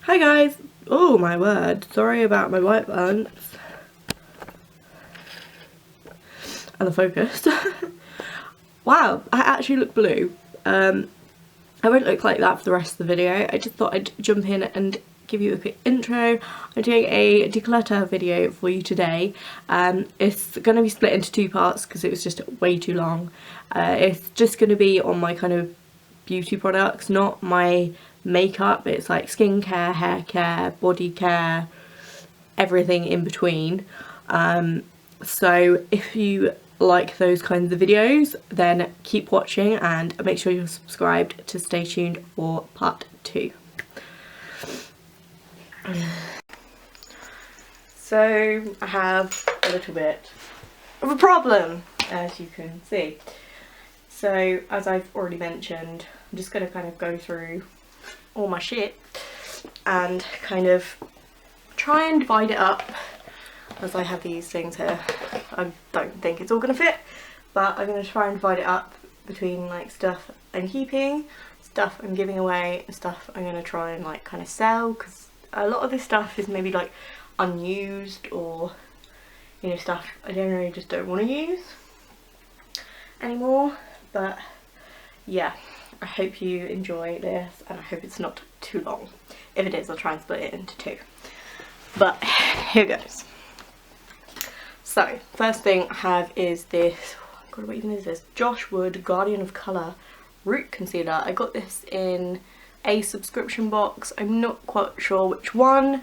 Hi guys! Oh my word, sorry about my white balance and the focus. Wow, I actually look blue. I won't look like that for the rest of the video. I just thought I'd jump in and give you a quick intro. I'm doing a declutter video for you today. It's going to be split into two parts because it was just way too long. It's just going to be on my kind of beauty products, not my makeup. It's like skincare, hair care, body care, everything in between. So if you like those kinds of videos, then keep watching and make sure you're subscribed to stay tuned for part 2. So I have a little bit of a problem, as you can see. So as I've already mentioned, I'm just going to kind of go through all my shit and kind of try and divide it up, as I have these things here. I don't think it's all going to fit, but I'm going to try and divide it up between like stuff I'm keeping, stuff I'm giving away, and stuff I'm going to try and like kind of sell, because a lot of this stuff is maybe like unused, or you know, stuff I generally just don't want to use anymore. But yeah, I hope you enjoy this and I hope it's not too long. If it is, I'll try and split it into 2. But here goes. So first thing I have is this, God, what even is this? Josh Wood Guardian of Colour Root Concealer. I got this in a subscription box. I'm not quite sure which one.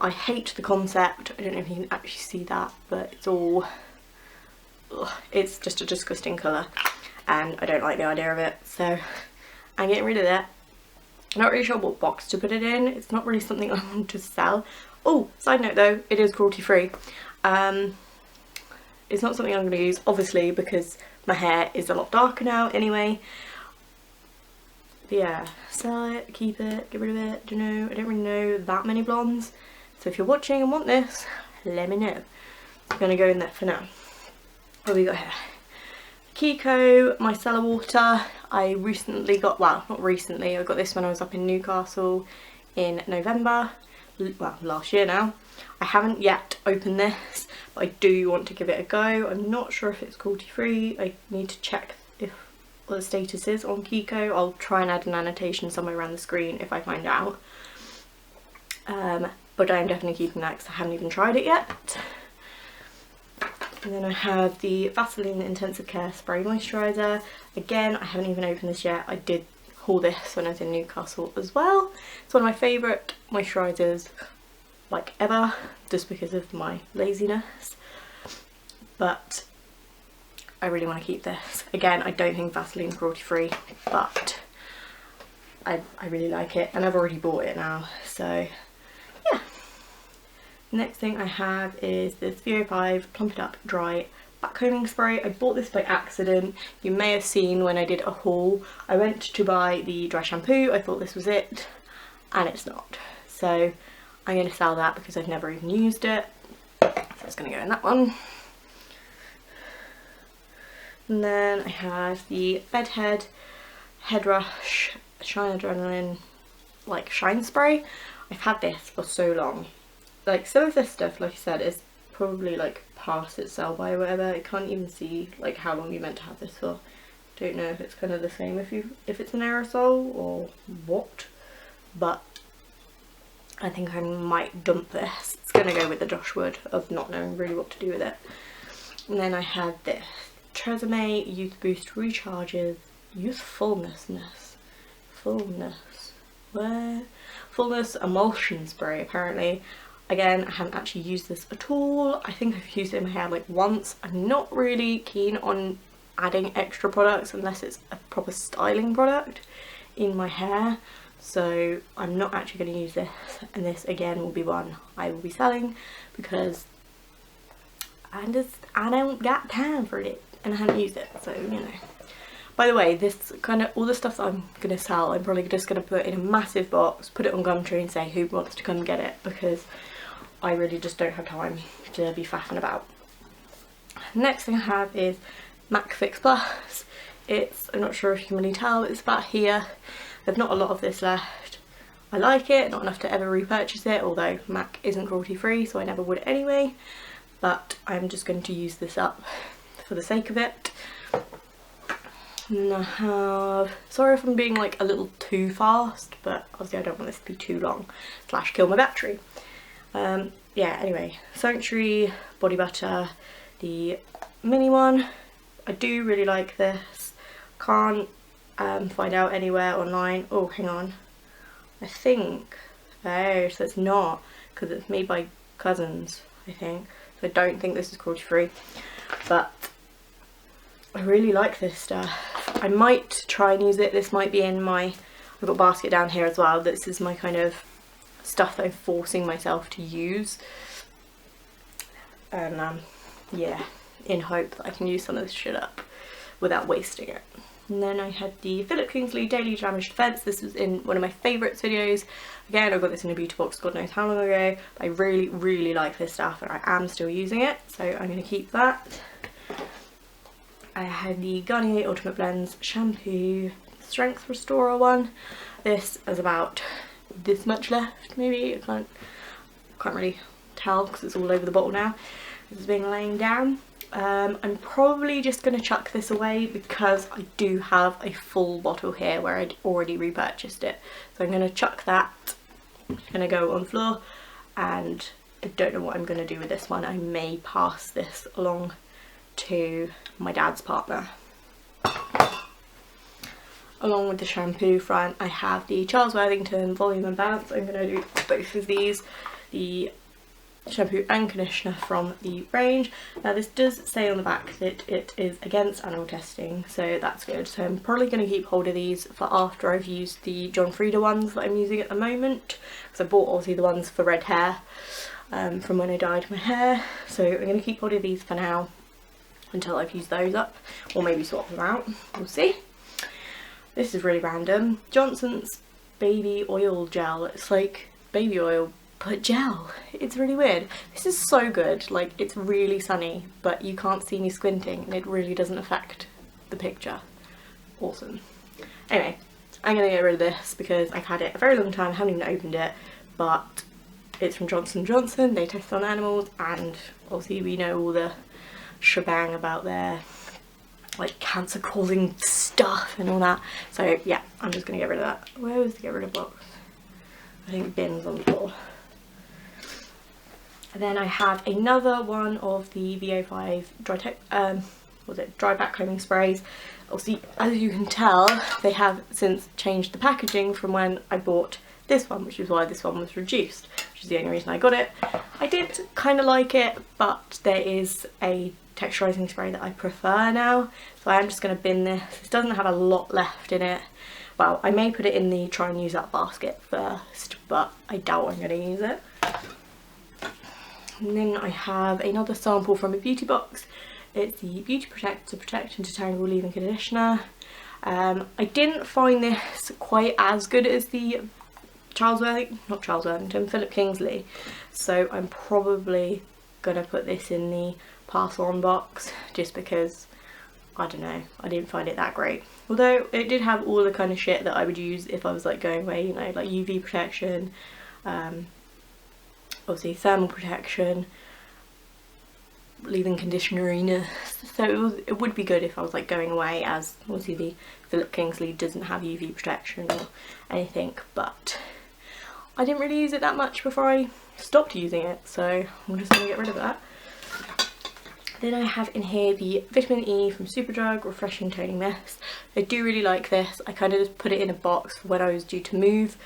I hate the concept. I don't know if you can actually see that, but it's all, ugh, it's just a disgusting colour and I don't like the idea of it, so I'm getting rid of that. I'm not really sure what box to put it in. It's not really something I want to sell. Oh, side note though, it is cruelty free. It's not something I'm going to use, obviously, because my hair is a lot darker now anyway. But yeah, sell it, keep it, get rid of it, don't know. I don't really know that many blondes. So if you're watching and want this, let me know. I'm going to go in there for now. What have we got here? Kiko micellar water. I recently got, well, not recently, I got this when I was up in Newcastle in November. Well, last year now. I haven't yet opened this, but I do want to give it a go. I'm not sure if it's cruelty free. I need to check if what the status is on Kiko. I'll try and add an annotation somewhere around the screen if I find out. But I'm definitely keeping that because I haven't even tried it yet. And then I have the Vaseline Intensive Care Spray Moisturiser. Again, I haven't even opened this yet. I did haul this when I was in Newcastle as well. It's one of my favourite moisturisers like ever, just because of my laziness. But I really want to keep this. Again, I don't think Vaseline's cruelty free, but I really like it and I've already bought it now, so yeah. Next thing I have is this VO5 Plump It Up Dry Backcombing Spray. I bought this by accident. You may have seen when I did a haul. I went to buy the dry shampoo, I thought this was it, and it's not. So I'm going to sell that because I've never even used it. So it's going to go in that one. And then I have the Bedhead Head Rush Shine Adrenaline like shine spray. I've had this for so long. Like some of this stuff, like I said, is probably like past its sell by or whatever. I can't even see like how long you're meant to have this for. Don't know if it's kind of the same if it's an aerosol or what, but I think I might dump this. It's gonna go with the Josh Wood of not knowing really what to do with it. And then I have this Tresemme Youth Boost Recharges Fullness Emulsion Spray, apparently. Again, I haven't actually used this at all. I think I've used it in my hair like once. I'm not really keen on adding extra products unless it's a proper styling product in my hair. So I'm not actually going to use this, and this again will be one I will be selling because I don't got time for it and I haven't used it, so you know. By the way, this kind of all the stuff that I'm going to sell, I'm probably just going to put in a massive box, put it on Gumtree and say who wants to come get it, because I really just don't have time to be faffing about. Next thing I have is MAC Fix Plus. It's, I'm not sure if you can really tell, it's about here. There's not a lot of this left. I like it, not enough to ever repurchase it, although MAC isn't cruelty free, so I never would anyway. But I'm just going to use this up for the sake of it. And I have, sorry if I'm being like a little too fast, but obviously I don't want this to be too long / kill my battery. Yeah, anyway, Sanctuary body butter, the mini one. I do really like this. Can't find out anywhere online. Oh, hang on. I think, oh, so it's not, because it's made by Cousins, I think. So I don't think this is cruelty free, but I really like this stuff. I might try and use it. This might be in my, I've got a basket down here as well. This is my kind of stuff that I'm forcing myself to use. And yeah, in hope that I can use some of this shit up without wasting it. And then I had the Philip Kingsley Daily Damage Defense. This was in one of my favourites videos. Again, I got this in a beauty box God knows how long ago. I really, really like this stuff and I am still using it, so I'm going to keep that. I had the Garnier Ultimate Blends Shampoo Strength Restorer one. This is about this much left, maybe. I can't really tell because it's all over the bottle now. This is being laying down. I'm probably just going to chuck this away because I do have a full bottle here where I'd already repurchased it. So I'm going to chuck that. It's going to go on the floor, and I don't know what I'm going to do with this one. I may pass this along to my dad's partner. Along with the shampoo front, I have the Charles Worthington Volume and Balance. I'm going to do both of these. The shampoo and conditioner from the range. Now this does say on the back that it is against animal testing, so that's good. So I'm probably going to keep hold of these for after I've used the John Frieda ones that I'm using at the moment, because I bought obviously the ones for red hair from when I dyed my hair. So I'm going to keep hold of these for now until I've used those up, or maybe swap them out, we'll see. This is really random. Johnson's baby oil gel. It's like baby oil but gel. It's really weird. This is so good. Like, it's really sunny, but you can't see me squinting and it really doesn't affect the picture. Awesome. Anyway, I'm gonna get rid of this because I've had it a very long time. I haven't even opened it, but it's from Johnson & Johnson. They test on animals, and obviously we know all the shebang about their like cancer causing stuff and all that. So yeah, I'm just gonna get rid of that. Where was the get rid of box? I think bin's on the floor. And then I have another one of the VO5 dry back combing sprays. Obviously, as you can tell, they have since changed the packaging from when I bought this one, which is why this one was reduced, which is the only reason I got it. I did kind of like it, but there is a texturizing spray that I prefer now, so I am just going to bin this. This doesn't have a lot left in it. Well, I may put it in the try and use that basket first, but I doubt I'm going to use it. And then I have another sample from a beauty box. It's the Beauty Protector Protect and Detangle Leave-In Conditioner. I didn't find this quite as good as the Philip Kingsley. So I'm probably going to put this in the pass on box just because, I don't know, I didn't find it that great. Although it did have all the kind of shit that I would use if I was like going away, you know, like UV protection, obviously thermal protection, leave-in conditioneriness. So it would be good if I was like going away, as obviously the Philip Kingsley doesn't have UV protection or anything, but I didn't really use it that much before I stopped using it, so I'm just going to get rid of that. Then I have in here the Vitamin E from Superdrug Refreshing Toning Mist. I do really like this. I kind of just put it in a box for when I was due to move,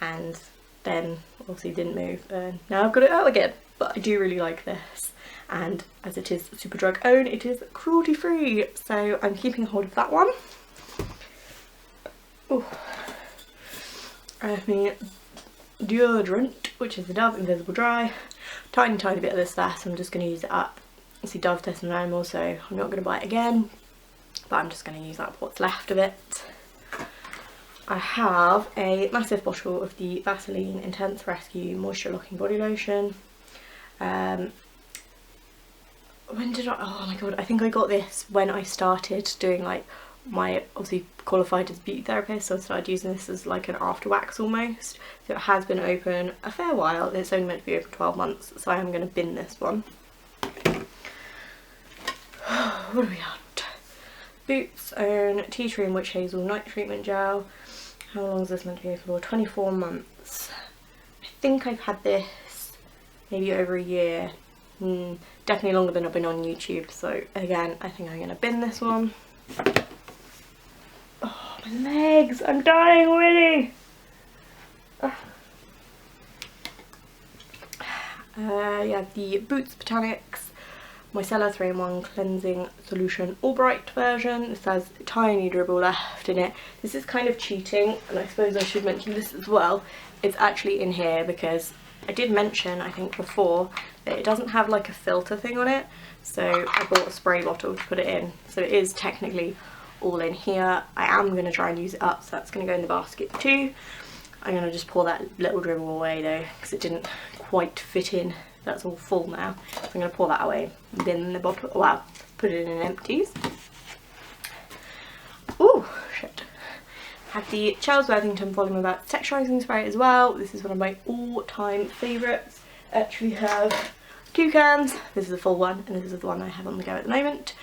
and then obviously didn't move, and now I've got it out again. But I do really like this, and as it is Superdrug own, it is cruelty free, so I'm keeping hold of that one. Oh, I have my deodorant, which is the Dove Invisible Dry. Tiny bit of this left, so I'm just going to use it up. See, Dove testing an animal, so I'm not going to buy it again, but I'm just going to use up what's left of it. I have a massive bottle of the Vaseline Intense Rescue Moisture Locking Body Lotion. When did I, oh my god, I think I got this when I started doing like my obviously qualified as a beauty therapist, so I started using this as like an after wax almost. So it has been open a fair while, it's only meant to be open 12 months, so I am going to bin this one. What do we got? Boots Own Tea Tree and Witch Hazel Night Treatment Gel. How long is this meant to be open for? 24 months. I think I've had this maybe over a year. Definitely longer than I've been on YouTube, so again I think I'm going to bin this one. Oh, my legs! I'm dying already! Yeah, the Boots Botanics Micellar 3-in-1 Cleansing Solution All Bright version. This has a tiny dribble left in it. This is kind of cheating, and I suppose I should mention this as well. It's actually in here because I did mention, I think before, that it doesn't have like a filter thing on it, so I bought a spray bottle to put it in. So it is technically all in here. I am going to try and use it up, so that's going to go in the basket too. I'm going to just pour that little dribble away though, because it didn't quite fit in. That's all full now. So I'm going to pour that away and bin the bottle. Wow, put it in empties. Ooh, shit. Have the Charles Worthington Volume About Texturizing Spray as well. This is one of my all-time favourites. I actually have 2 cans. This is the full one, and this is the one I have on the go at the moment.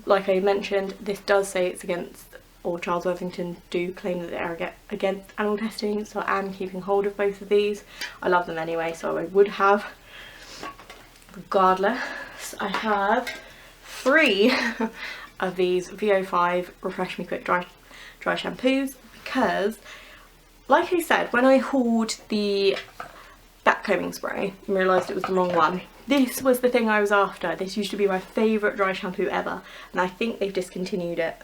Like I mentioned, this does say it's against, or Charles Worthington do claim that they are against animal testing, so I am keeping hold of both of these. I love them anyway, so I would have. Regardless, I have 3 of these VO5 Refresh Me Quick dry shampoos because, like I said, when I hauled the backcombing spray and realised it was the wrong one, this was the thing I was after. This used to be my favourite dry shampoo ever, and I think they've discontinued it,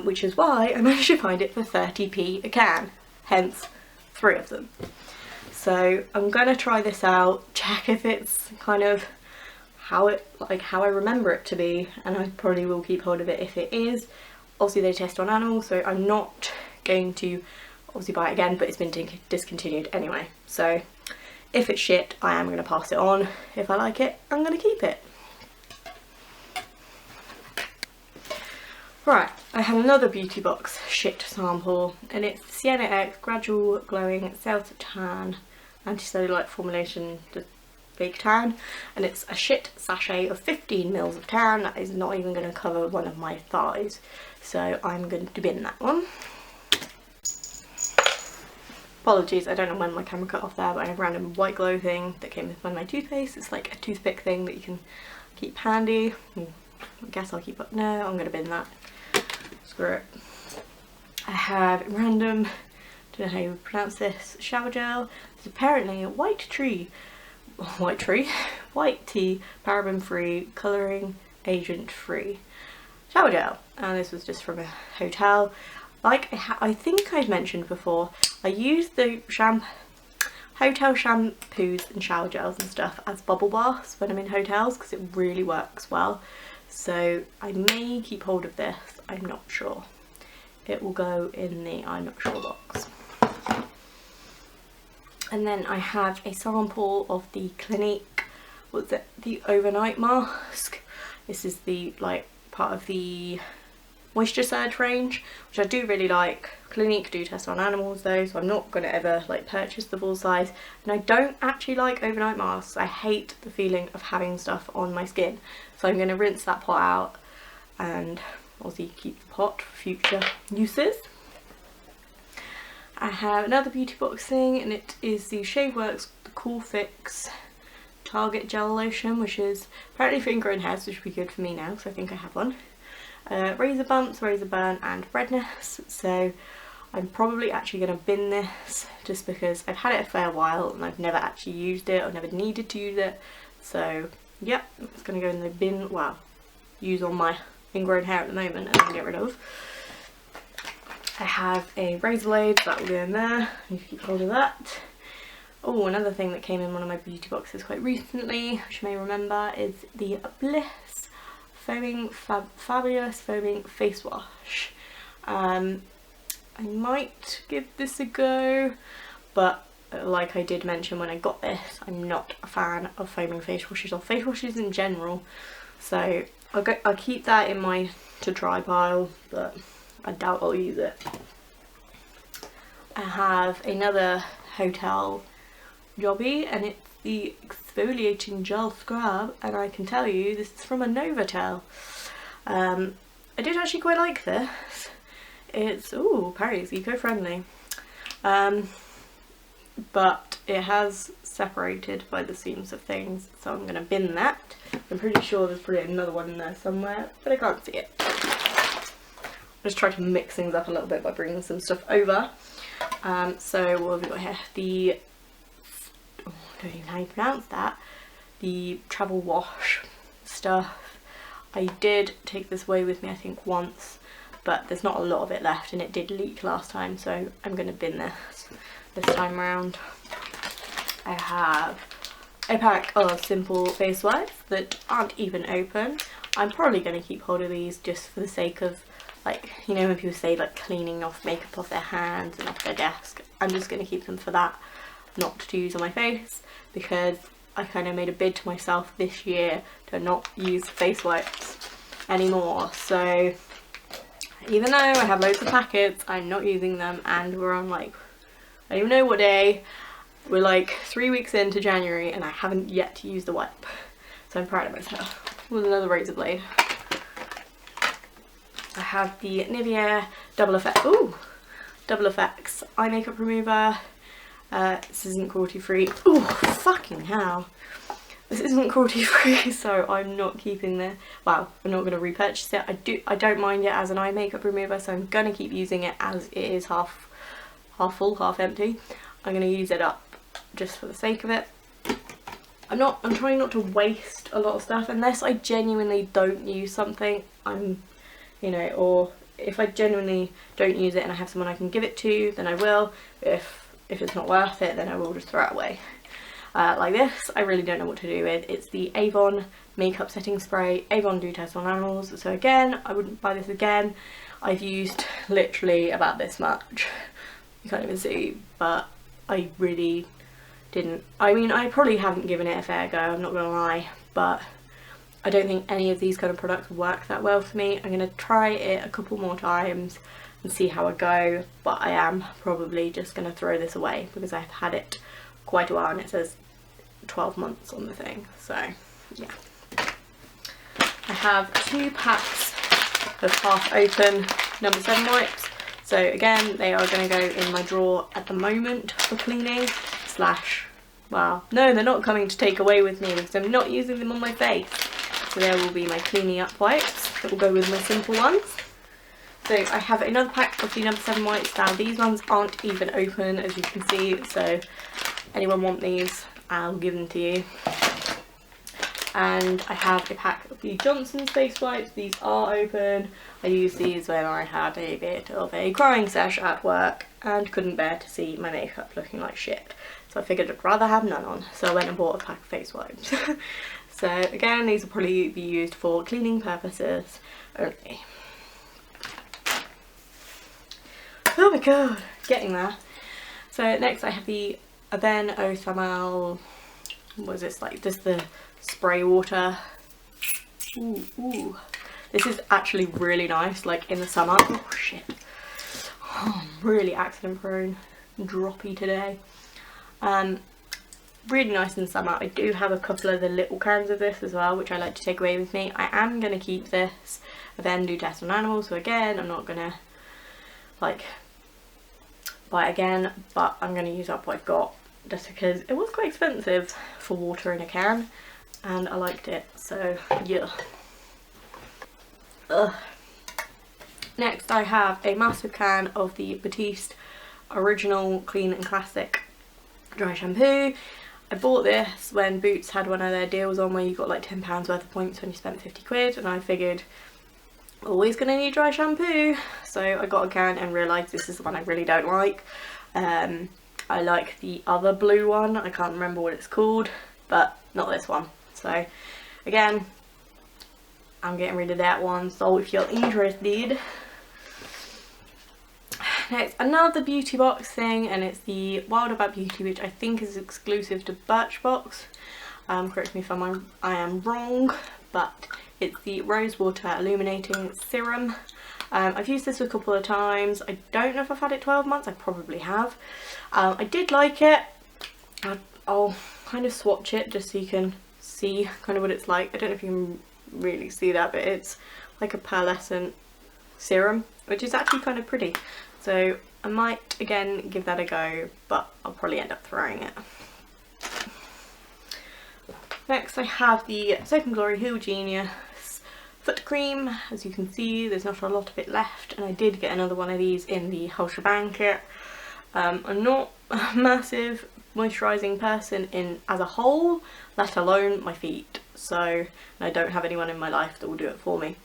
which is why I managed to find it for 30p a can, hence 3 of them. So I'm gonna try this out, check if it's kind of how I remember it to be, and I probably will keep hold of it if it is. Obviously they test on animals, so I'm not going to obviously buy it again, but it's been discontinued anyway. So if it's shit, I am going to pass it on. If I like it, I'm going to keep it. Right, I have another beauty box shit sample, and it's Sienna X Gradual Glowing Self-Tan Anti-Cellulite Formulation Fake Tan, and it's a shit sachet of 15 mils of tan. That is not even going to cover one of my thighs, so I'm going to bin that one. Apologies, I don't know when my camera cut off there, but I have a random white glow thing that came with one of my toothpaste. It's like a toothpick thing that you can keep handy. I guess I'll keep up. No, I'm going to bin that. Screw it. I have random, don't know how you pronounce this, shower gel. It's apparently a white tea, paraben free, colouring agent free shower gel, and this was just from a hotel. Like I think I've mentioned before, I use the hotel shampoos and shower gels and stuff as bubble baths when I'm in hotels because it really works well. So I may keep hold of this, I'm not sure. It will go in the I'm not sure box. And then I have a sample of the Clinique, what's it, the overnight mask. This is the part of the Moisture Surge range, which I do really like. Clinique do test on animals though, so I'm not going to ever purchase the full size. And I don't actually like overnight masks. I hate the feeling of having stuff on my skin. So I'm going to rinse that pot out and obviously keep the pot for future uses. I have another beauty box thing, and it is the Shaveworks the Cool Fix Target Gel Lotion, which is apparently for ingrown hairs, which would be good for me now, so I think I have one. Razor bumps, razor burn and redness, so I'm probably actually going to bin this just because I've had it a fair while and I've never actually used it or never needed to use it. So yep, it's going to go in the bin, well, use on my ingrown hair at the moment and then get rid of. I have a razor blade, so that will go in there, you keep hold of that. Oh, another thing that came in one of my beauty boxes quite recently, which you may remember, is the Bliss Fabulous Foaming Face Wash. I might give this a go, but like I did mention when I got this, I'm not a fan of foaming face washes or face washes in general. So I'll keep that in my to try pile, but I doubt I'll use it. I have another hotel jobby, and it's the exfoliating gel scrub, and I can tell you this is from a Novotel. I did actually quite like this. It's, ooh, apparently it's eco-friendly, but it has separated by the seams of things, so I'm going to bin that. I'm pretty sure there's probably another one in there somewhere, but I can't see it. I just tried to mix things up a little bit by bringing some stuff over. So what have we got here? The, oh, I don't even know how you pronounce that, the travel wash stuff. I did take this away with me I think once, but there's not a lot of it left, and it did leak last time, so I'm going to bin this time around. I have a pack of simple face wipes that aren't even open. I'm probably going to keep hold of these just for the sake of, like, you know when people say like cleaning off makeup off their hands and off their desk. I'm just going to keep them for that, not to use on my face, because I kind of made a bid to myself this year to not use face wipes anymore. So even though I have loads of packets, I'm not using them, and we're on like, I don't even know what day, we're like 3 weeks into January and I haven't yet used the wipe. So I'm proud of myself. With another razor blade. I have the Nivea Double Effects eye makeup remover. This isn't cruelty free. Oh, fucking hell. This isn't cruelty free, so I'm not keeping this. Well, I'm not going to repurchase it. I don't mind it as an eye makeup remover, so I'm going to keep using it as it is half full, half empty. I'm going to use it up just for the sake of it. I'm trying not to waste a lot of stuff unless I genuinely don't use something. You know, or if I genuinely don't use it and I have someone I can give it to, then I will. If it's not worth it, then I will just throw it away. Like this, I really don't know what to do with. It's the Avon makeup setting spray, Avon Do Test on Animals. So again, I wouldn't buy this again. I've used literally about this much. You can't even see, but I really didn't. I mean, I probably haven't given it a fair go, I'm not gonna lie, but I don't think any of these kind of products work that well for me. I'm gonna try it a couple more times and see how I go, but I am probably just gonna throw this away because I've had it quite a while and it says 12 months on the thing, so yeah. I have 2 packs of half open number 7 wipes. So again, they are going to go in my drawer at the moment for cleaning / well, no, they're not coming to take away with me because I'm not using them on my face. So there will be my cleaning up wipes that will go with my simple ones. So I have another pack of the number 7 wipes. Now these ones aren't even open, as you can see, so anyone want these, I'll give them to you. And I have a pack of the Johnson's face wipes. These are open. I used these when I had a bit of a crying sesh at work and couldn't bear to see my makeup looking like shit. So I figured I'd rather have none on, so I went and bought a pack of face wipes. So again, these will probably be used for cleaning purposes only. Oh my god, getting there. So next I have the Aven Eau Thermal, what is this, like just the spray water. Ooh. This is actually really nice, like in the summer. Oh shit. Oh, I'm really accident prone and droppy today. Really nice in the summer. I do have a couple of the little cans of this as well, which I like to take away with me. I am going to keep this Aven Do Test on Animals, so again, I'm not going to like buy it again, but I'm going to use up what I've got just because it was quite expensive for water in a can and I liked it, so yeah. Ugh. Next I have a massive can of the Batiste Original Clean and Classic dry shampoo. I bought this when Boots had one of their deals on where you got like £10 worth of points when you spent 50 quid, and I figured always gonna need dry shampoo, so I got a can and realised this is the one I really don't like. I like the other blue one, I can't remember what it's called, but not this one. So again, I'm getting rid of that one, so if you're interested. Next, another beauty box thing, and it's the Wild About Beauty, which I think is exclusive to Birchbox. Correct me if I am wrong, but it's the Rose Water Illuminating Serum. I've used this a couple of times. I don't know if I've had it 12 months, I probably have. I did like it. I'll kind of swatch it just so you can see kind of what it's like. I don't know if you can really see that, but it's like a pearlescent serum, which is actually kind of pretty. So I might again give that a go, but I'll probably end up throwing it. Next I have the Soap & Glory Heal Genius foot cream. As you can see, there's not a lot of it left, and I did get another one of these in the whole shebang kit. I'm not a massive moisturising person as a whole, let alone my feet, so I don't have anyone in my life that will do it for me.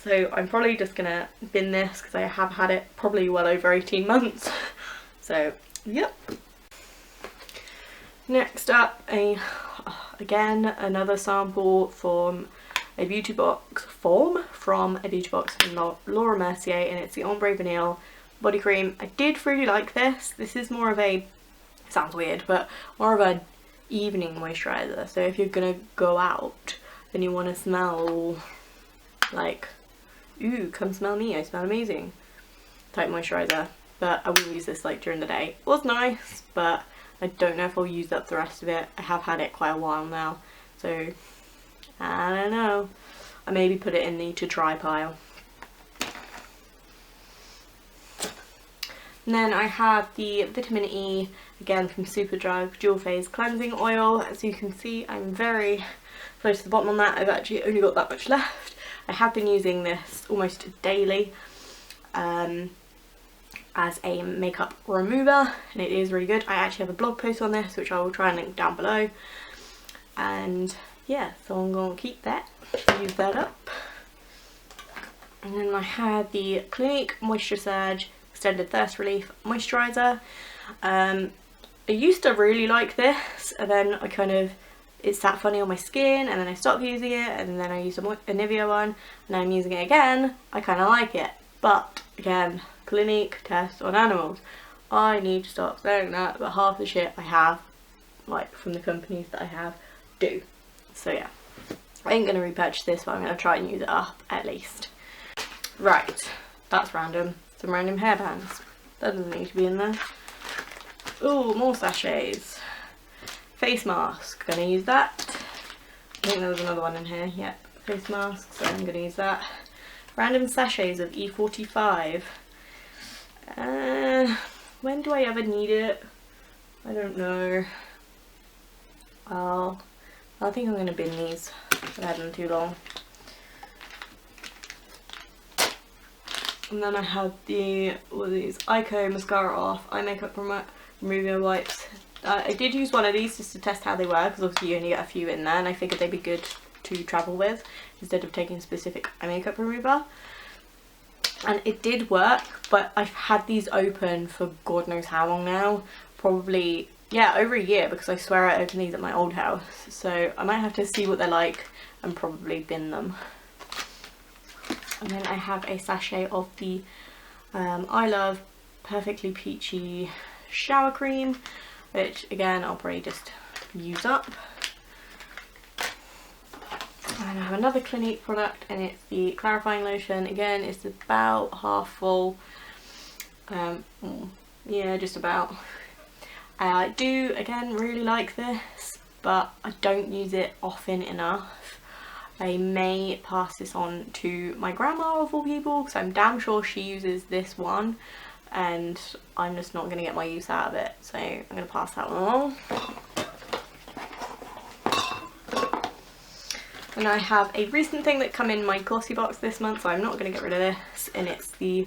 So I'm probably just gonna bin this because I have had it probably well over 18 months. So yep. Next up, again another sample from a beauty box from Laura Mercier, and it's the Ombre Vanille body cream. I did really like this. This is more of a, sounds weird, but more of an evening moisturiser. So if you're gonna go out and you want to smell like, ooh, come smell me, I smell amazing type moisturiser. But I wouldn't use this like during the day. It was nice, but I don't know if I'll use up the rest of it. I have had it quite a while now, so I don't know. I maybe put it in the to try pile. And then I have the Vitamin E, again from Superdrug Dual Phase Cleansing Oil. As you can see, I'm very close to the bottom on that. I've actually only got that much left. I have been using this almost daily as a makeup remover, and it is really good. I actually have a blog post on this, which I will try and link down below. And yeah, so I'm going to keep that, use that up. And then I had the Clinique Moisture Surge Extended Thirst Relief Moisturiser. I used to really like this, and then I kind of, it sat funny on my skin, and then I stopped using it, and then I used a Nivea one, and now I'm using it again. I kind of like it, but again, Clinique test on animals. I need to stop saying that, but half the shit I have, like from the companies that I have, do. So yeah, I ain't gonna repurchase this, but I'm gonna try and use it up at least. Right, that's random. Some random hairbands. That doesn't need to be in there. Ooh, more sachets. Face mask, gonna use that. I think there was another one in here. Yep, face mask, so I'm gonna use that. Random sachets of E45. When do I ever need it? I don't know. I think I'm going to bin these. I've had them too long. And then I had all these Ico Mascara Off Eye Makeup Remover Wipes. I did use one of these just to test how they were, because obviously you only get a few in there, and I figured they'd be good to travel with instead of taking specific eye makeup remover. And it did work, but I've had these open for God knows how long now. Probably, yeah, over a year, because I swear I opened these at my old house. So I might have to see what they're like and probably bin them. And then I have a sachet of the I Love Perfectly Peachy Shower Cream, which again I'll probably just use up. And I have another Clinique product, and it's the clarifying lotion. Again, it's about half full. Yeah, just about. I do again really like this, but I don't use it often enough. I may pass this on to my grandma of all people, because I'm damn sure she uses this one, and I'm just not going to get my use out of it, so I'm going to pass that one along. And I have a recent thing that come in my glossy box this month, so I'm not going to get rid of this, and it's the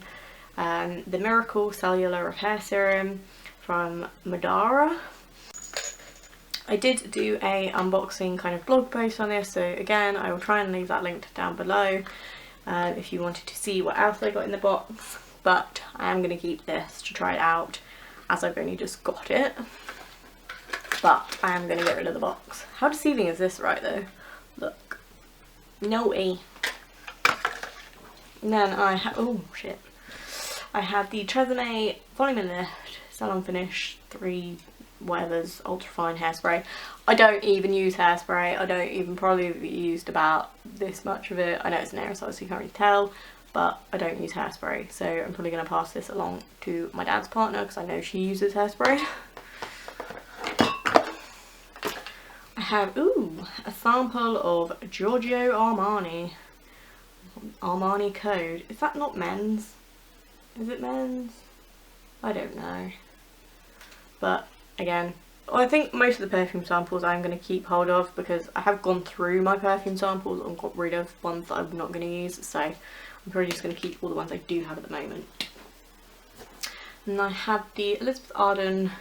Miracle Cellular Repair Serum from Madara. I did do a unboxing kind of blog post on this, so again I will try and leave that linked down below if you wanted to see what else I got in the box, but I am going to keep this to try it out as I've only just got it, but I am going to get rid of the box. How deceiving is this, right though? Look. No-y. And then I have, oh shit, I have the Tresemme Volume and Lift Salon Finish 3 whatever's ultra fine hairspray. I don't even use hairspray. I don't even probably used about this much of it. I know it's an aerosol so you can't really tell, but I don't use hairspray, so I'm probably going to pass this along to my dad's partner because I know she uses hairspray. I have, ooh, a sample of Giorgio Armani Code. Is that not men's? Is it men's? I don't know. But again, I think most of the perfume samples I'm going to keep hold of because I have gone through my perfume samples and got rid of ones that I'm not going to use, so I'm probably just going to keep all the ones I do have at the moment. And I have the Elizabeth Arden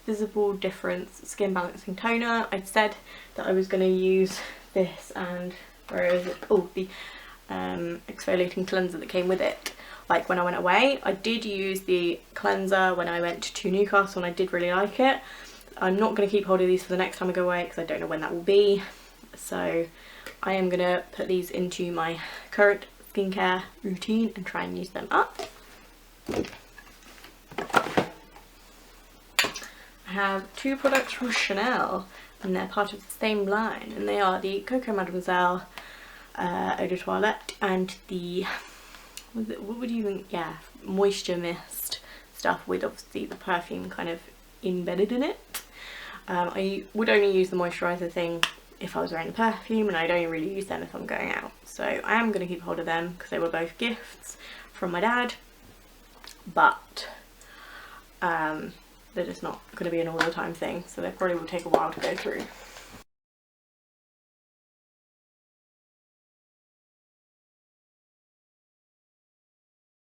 Visible Difference Skin Balancing Toner. I said that I was going to use this and, where is it? Oh, the exfoliating cleanser that came with it. Like when I went away, I did use the cleanser when I went to Newcastle and I did really like it. I'm not going to keep hold of these for the next time I go away because I don't know when that will be. So I am going to put these into my current skincare routine and try and use them up. I have two products from Chanel and they're part of the same line, and they are the Coco Mademoiselle Eau de Toilette and the, what would you even, yeah, moisture mist stuff with obviously the perfume kind of embedded in it. I would only use the moisturiser thing if I was wearing the perfume, and I'd only really use them if I'm going out. So I am going to keep hold of them because they were both gifts from my dad, but they're just not going to be an all the time thing, so they probably will take a while to go through.